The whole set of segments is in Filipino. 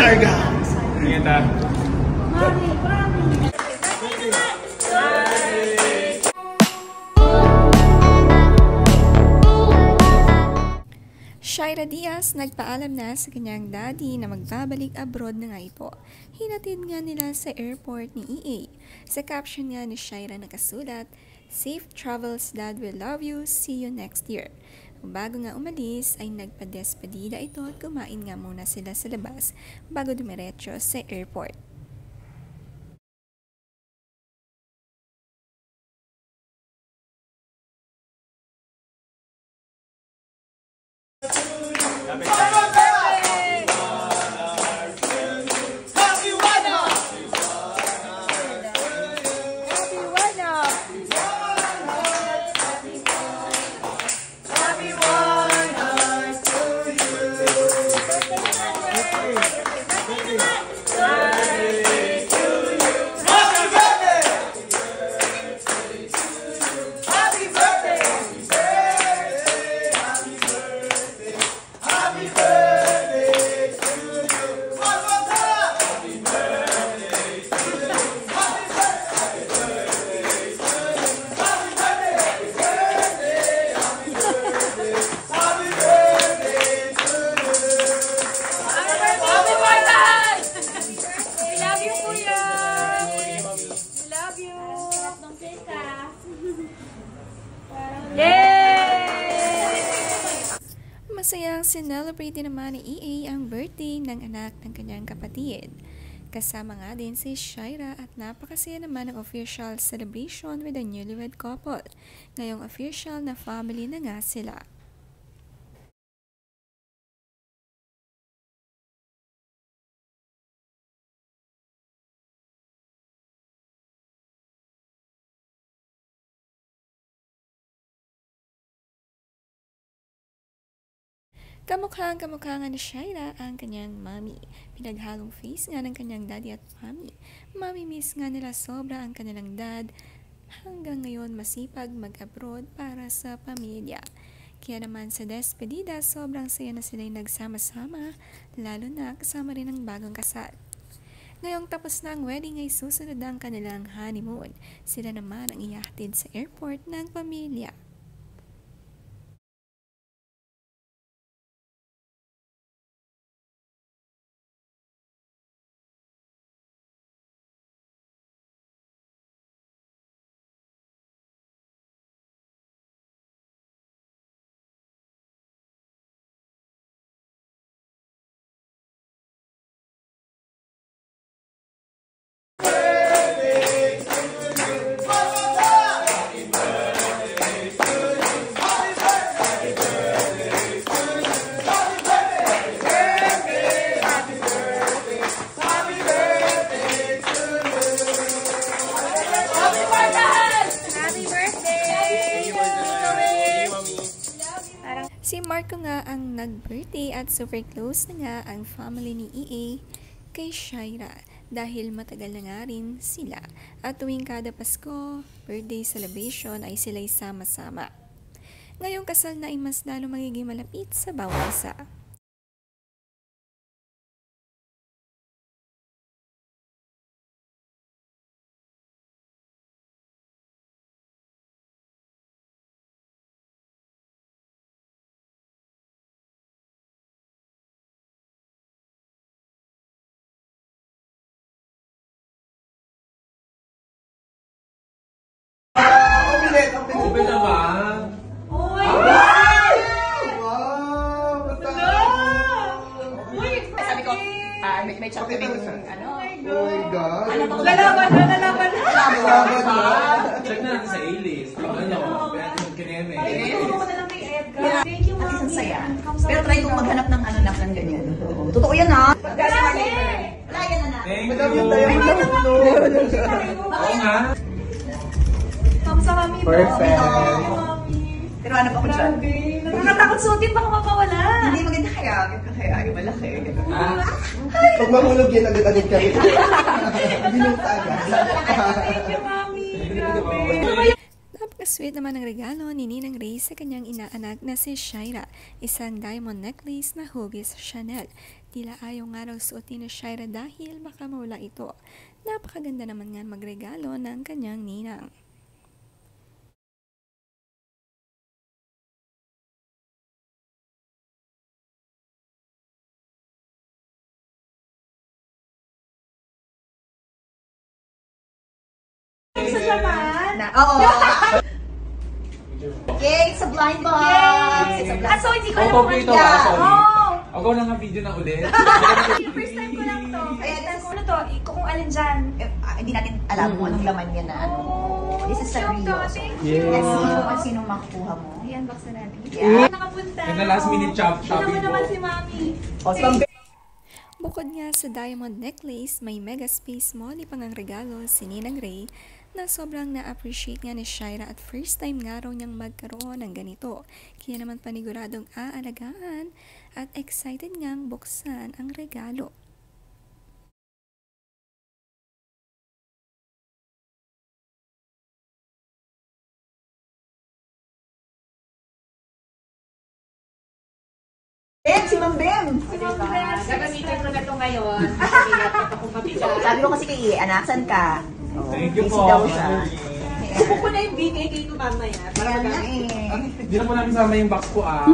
Larga! Ingat ah. Shaira Diaz nagpaalam na sa kanyang daddy na magbabalik abroad na nga ito. Hinatid nga nila sa airport ni EA. Sa caption nga ni Shaira nakasulat, "Safe travels dad, we love you, see you next year." Bago nga umalis ay nagpadespedida ito at kumain nga muna sila sa labas bago dumiretso sa airport. Masayang sinelebrate naman ni EA ang birthday ng anak ng kanyang kapatid. Kasama nga din si Shaira at napakasaya naman ang official celebration with the newlywed couple. Ngayong official na family na nga sila. Kamukhang-kamukha nga ni Shaira ang kanyang mami. Pinaghalong face nga ng kanyang daddy at mami. Mami-miss nga nila sobra ang kanilang dad. Hanggang ngayon masipag mag-abroad para sa pamilya. Kaya naman sa despedida, sobrang saya na sila'y nagsama-sama, lalo na kasama rin ang bagong kasal. Ngayong tapos na ang wedding ay susunod ang kanilang honeymoon. Sila naman ang ihahatid sa airport ng pamilya. Si Marco nga ang nag-birthday at super close na nga ang family ni EA kay Shaira dahil matagal na nga rin sila at tuwing kada Pasko, birthday celebration ay sila'y sama-sama. Ngayong kasal na ay mas lalo magiging malapit sa bawat isa. Open na ba? Uy! Wow! Uy! Sabi ko, may chat kami ano? Oh my God! Lalaban na! Lalaban na! Check na natin sa A-list. Tingnan nyo. Pwede yung kineme. Ayun, na lang kay Edgar. Thank you, Mami. Isang saya. Pero try kong maghanap ng ano ng ganyan. Totoo yan, ha? Grabe! Wala yan na. Thank Madami you. tayo. Oo nga. Kamusta, Mami? Perfect. Pero ano pa ko dyan? Nakakatakot suotin, baka mapawala. Hindi maganda kaya. Kaya ay malaki. Pag mahulog yan, agad-agad kami. Hindi nung taga. Thank you, Mami. Grabe. Napaka-sweet naman ang regalo ni Ninang Ray sa kanyang inaanak na si Shaira. Isang diamond necklace na hugis Chanel. tila ayaw nga raw suotin ni Shaira dahil baka mawala ito. Napakaganda naman nga magregalo ng kanyang ninang. Sa naman? Oo. Okay, it's a blind box. It's a blind So, hindi ko Opo, alam ito kung ah, sorry. Oh! Ako lang ang video na ulit. First time ko lang to. Ayan, First time ko na to. Kung alin dyan. Hindi natin alam kung anong laman yan na ano. This is a Cute to. Rio. Thank Yeah. you. Let's see kung sino makukuha mo. I-unbox na natin. Yeah. Nakapunta. And the last minute Tignan shopping mo po. naman si Mami. Bukod nga sa diamond necklace, may mega space molly pang ang regalo si Ninang Ray na sobrang na-appreciate nga ni Shaira at first time nga raw niyang magkaroon ng ganito. Kaya naman paniguradong aalagaan at excited ngang buksan ang regalo. Si Ma'am Bem. Gagamitin ko na to ngayon. Sabi ko kasi kay anak, saan ka? Oh, Thank you busy po. daw siya. Suko ko na yung BKK ko mamaya. Kaya nga eh. Hindi na po namin sama yung box ko ah.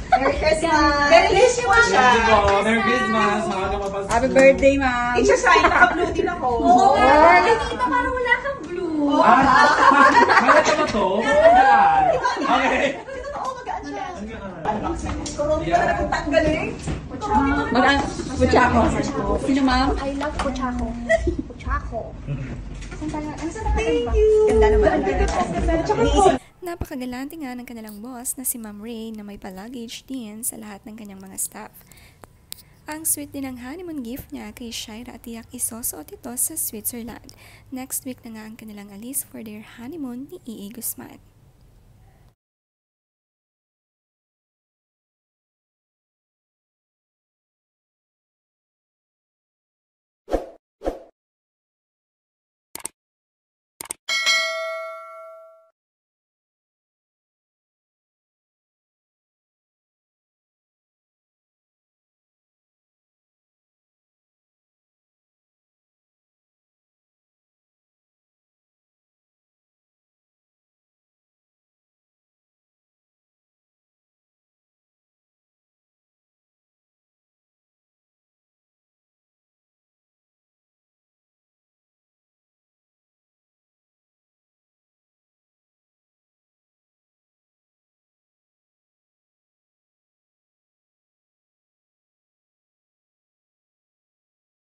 Merry Christmas! Merry Christmas! Thank you po. Merry Christmas. Makakapapasko. Happy birthday, ma'am. It's a sign. Naka-blue din ako. Oo nga. Nakita parang wala kang blue. Ah, malata ba to? Magaan. Okay. Totoo, magaan siya. Yeah. Kurumi ka na kung tanggalin. Puchako. Sino, ma'am? I love Puchako. Puchako. Thank you. Ganda naman. Napakagalante nga ng kanilang boss na si Ma'am Ray na may pa-luggage din sa lahat ng kanyang mga staff. Ang sweet din ng honeymoon gift niya kay Shaira at tiyak isusuot ito sa Switzerland. Next week na nga ang kanilang alis for their honeymoon ni E.E. Guzman.